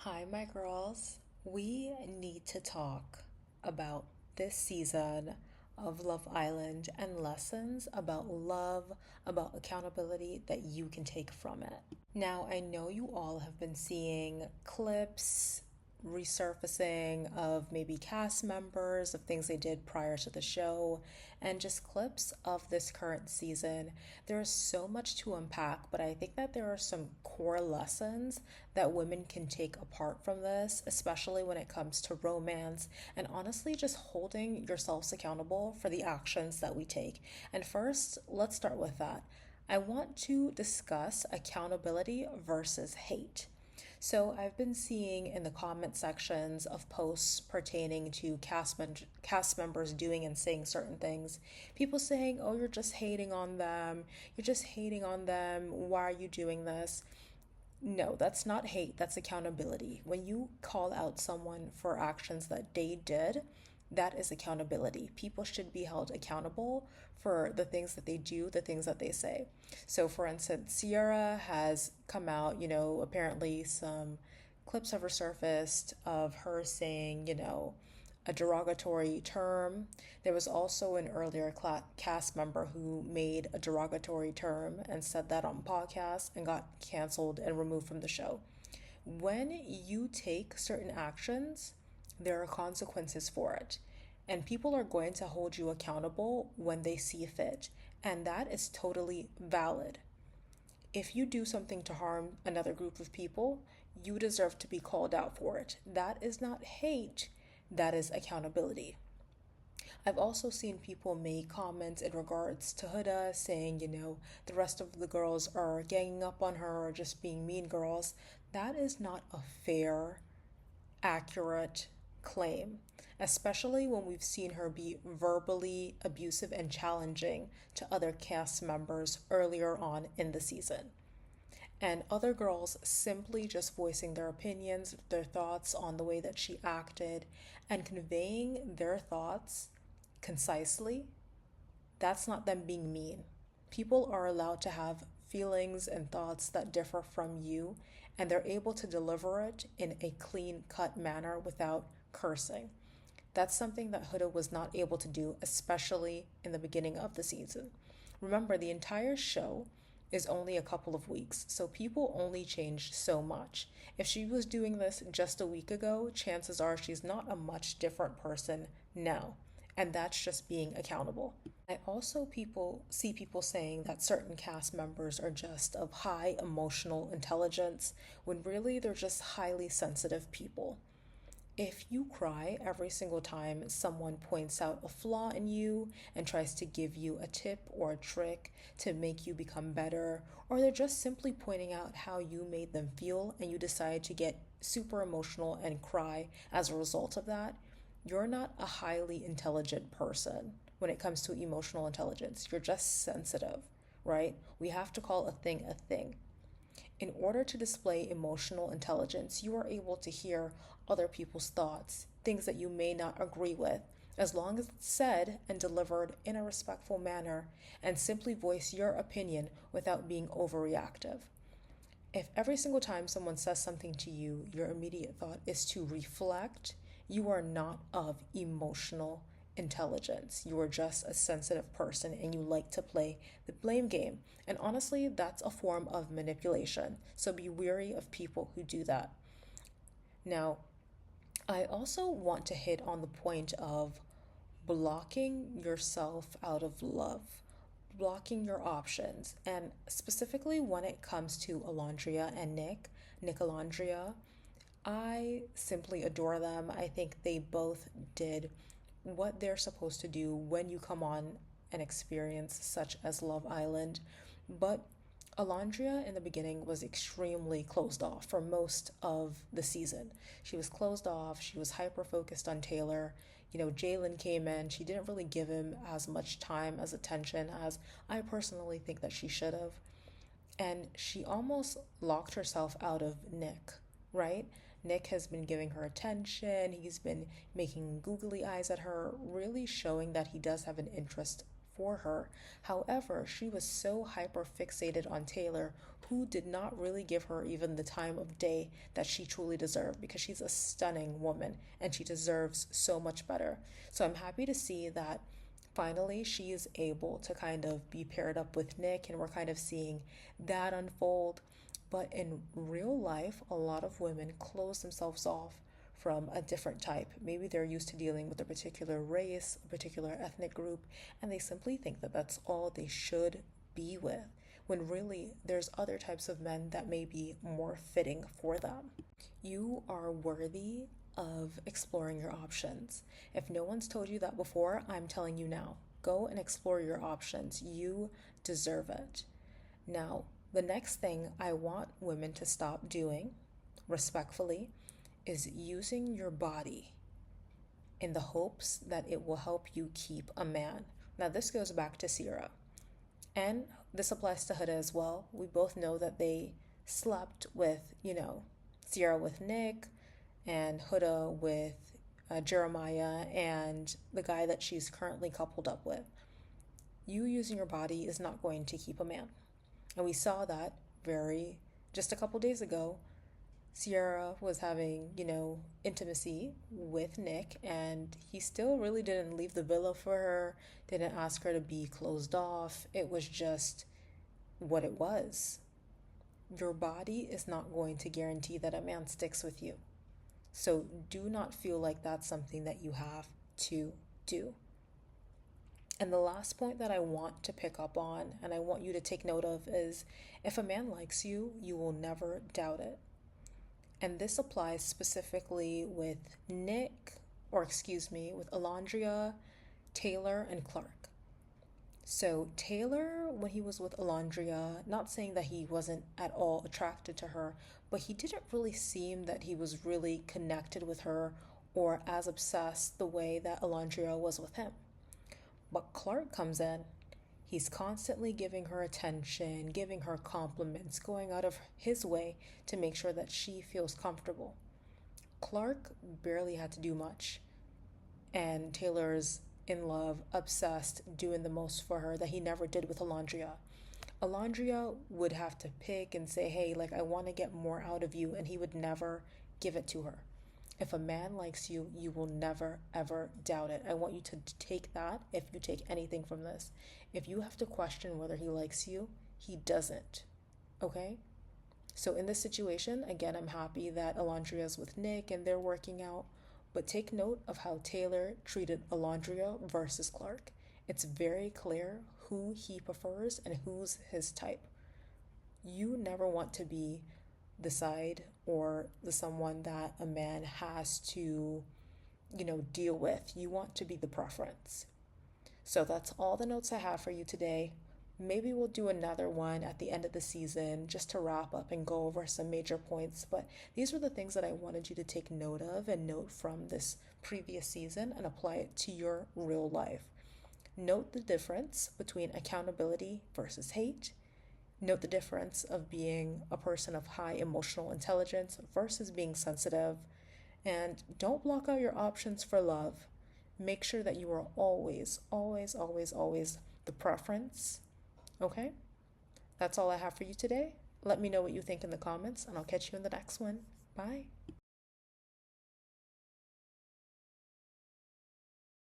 Hi, my girls. We need to talk about this season of Love Island and lessons about love, about accountability that you can take from it. Now, I know you all have been seeing clips resurfacing of maybe cast members, of things they did prior to the show, and just clips of this current season. There is so much to unpack, but I think that there are some core lessons that women can take apart from this, especially when it comes to romance and honestly just holding yourselves accountable for the actions that we take. And first, let's start with that. I want to discuss accountability versus hate. So I've been seeing in the comment sections of posts pertaining to cast members doing and saying certain things, people saying, "Oh, you're just hating on them. You're just hating on them. Why are you doing this?" No, that's not hate, that's accountability. When you call out someone for actions that they did, that is accountability. People should be held accountable for the things that they do, the things that they say. So, for instance, Sierra has come out, apparently some clips have resurfaced of her saying, a derogatory term. There was also an earlier cast member who made a derogatory term and said that on podcast and got canceled and removed from the show. When you take certain actions, there are consequences for it. And people are going to hold you accountable when they see fit. And that is totally valid. If you do something to harm another group of people, you deserve to be called out for it. That is not hate, that is accountability. I've also seen people make comments in regards to Huda saying, the rest of the girls are ganging up on her or just being mean girls. That is not a fair, accurate claim, especially when we've seen her be verbally abusive and challenging to other cast members earlier on in the season. And other girls simply just voicing their opinions, their thoughts on the way that she acted, and conveying their thoughts concisely, that's not them being mean. People are allowed to have feelings and thoughts that differ from you, and they're able to deliver it in a clean cut manner without cursing. That's something that Huda was not able to do, especially in the beginning of the season. Remember, the entire show is only a couple of weeks, so people only changed so much. If she was doing this just a week ago, chances are she's not a much different person now. And that's just being accountable. I also see people saying that certain cast members are just of high emotional intelligence when really they're just highly sensitive people. If you cry every single time someone points out a flaw in you and tries to give you a tip or a trick to make you become better, or they're just simply pointing out how you made them feel and you decide to get super emotional and cry as a result of that, you're not a highly intelligent person when it comes to emotional intelligence. You're just sensitive, right? We have to call a thing a thing. In order to display emotional intelligence, you are able to hear other people's thoughts, things that you may not agree with, as long as it's said and delivered in a respectful manner, and simply voice your opinion without being overreactive. If every single time someone says something to you, your immediate thought is to reflect, you are not of emotional intelligence. You are just a sensitive person and you like to play the blame game. And honestly, that's a form of manipulation. So be wary of people who do that. Now, I also want to hit on the point of blocking yourself out of love, blocking your options, and specifically when it comes to Alondria and Nick Alondria, I simply adore them. I think they both did what they're supposed to do when you come on an experience such as Love Island. But Alondria in the beginning was extremely closed off for most of the season. She was closed off, she was hyper focused on Taylor. Jalen came in, she didn't really give him as much time as attention as I personally think that she should have. And she almost locked herself out of Nick, right? Nick has been giving her attention, he's been making googly eyes at her, really showing that he does have an interest for her. However, she was so hyper fixated on Taylor, who did not really give her even the time of day that she truly deserved, because she's a stunning woman and she deserves so much better. So I'm happy to see that finally she is able to kind of be paired up with Nick, and we're kind of seeing that unfold. But in real life, a lot of women close themselves off from a different type. Maybe they're used to dealing with a particular race, a particular ethnic group, and they simply think that that's all they should be with, when really there's other types of men that may be more fitting for them. You are worthy of exploring your options. If no one's told you that before, I'm telling you now. Go and explore your options. You deserve it. Now, the next thing I want women to stop doing, respectfully, is using your body in the hopes that it will help you keep a man. Now, this goes back to Sierra, and this applies to Huda as well. We both know that they slept with, Sierra with Nick, and Huda with Jeremiah, and the guy that she's currently coupled up with. You using your body is not going to keep a man. And we saw that just a couple days ago. Sierra was having, intimacy with Nick, and he still really didn't leave the villa for her, didn't ask her to be closed off. It was just what it was. Your body is not going to guarantee that a man sticks with you. So do not feel like that's something that you have to do. And the last point that I want to pick up on, and I want you to take note of, is if a man likes you, you will never doubt it. And this applies specifically with with Alondria, Taylor, and Clark. So Taylor, when he was with Alondria, not saying that he wasn't at all attracted to her, but he didn't really seem that he was really connected with her or as obsessed the way that Alondria was with him. But Clark comes in. He's constantly giving her attention, giving her compliments, going out of his way to make sure that she feels comfortable. Clark barely had to do much, and Taylor's in love, obsessed, doing the most for her that he never did with Alondria. Alondria would have to pick and say, hey, I want to get more out of you, and he would never give it to her. If a man likes you, you will never, ever doubt it. I want you to take that if you take anything from this. If you have to question whether he likes you, he doesn't. Okay? So in this situation, again, I'm happy that Alondria's with Nick and they're working out. But take note of how Taylor treated Alondria versus Clark. It's very clear who he prefers and who's his type. You never want to be the side or the someone that a man has to, deal with. You want to be the preference. So that's all the notes I have for you today. Maybe we'll do another one at the end of the season just to wrap up and go over some major points. But these were the things that I wanted you to take note of and note from this previous season and apply it to your real life. Note the difference between accountability versus hate. Note the difference of being a person of high emotional intelligence versus being sensitive. And don't block out your options for love. Make sure that you are always, always, always, always the preference. Okay? That's all I have for you today. Let me know what you think in the comments, and I'll catch you in the next one. Bye.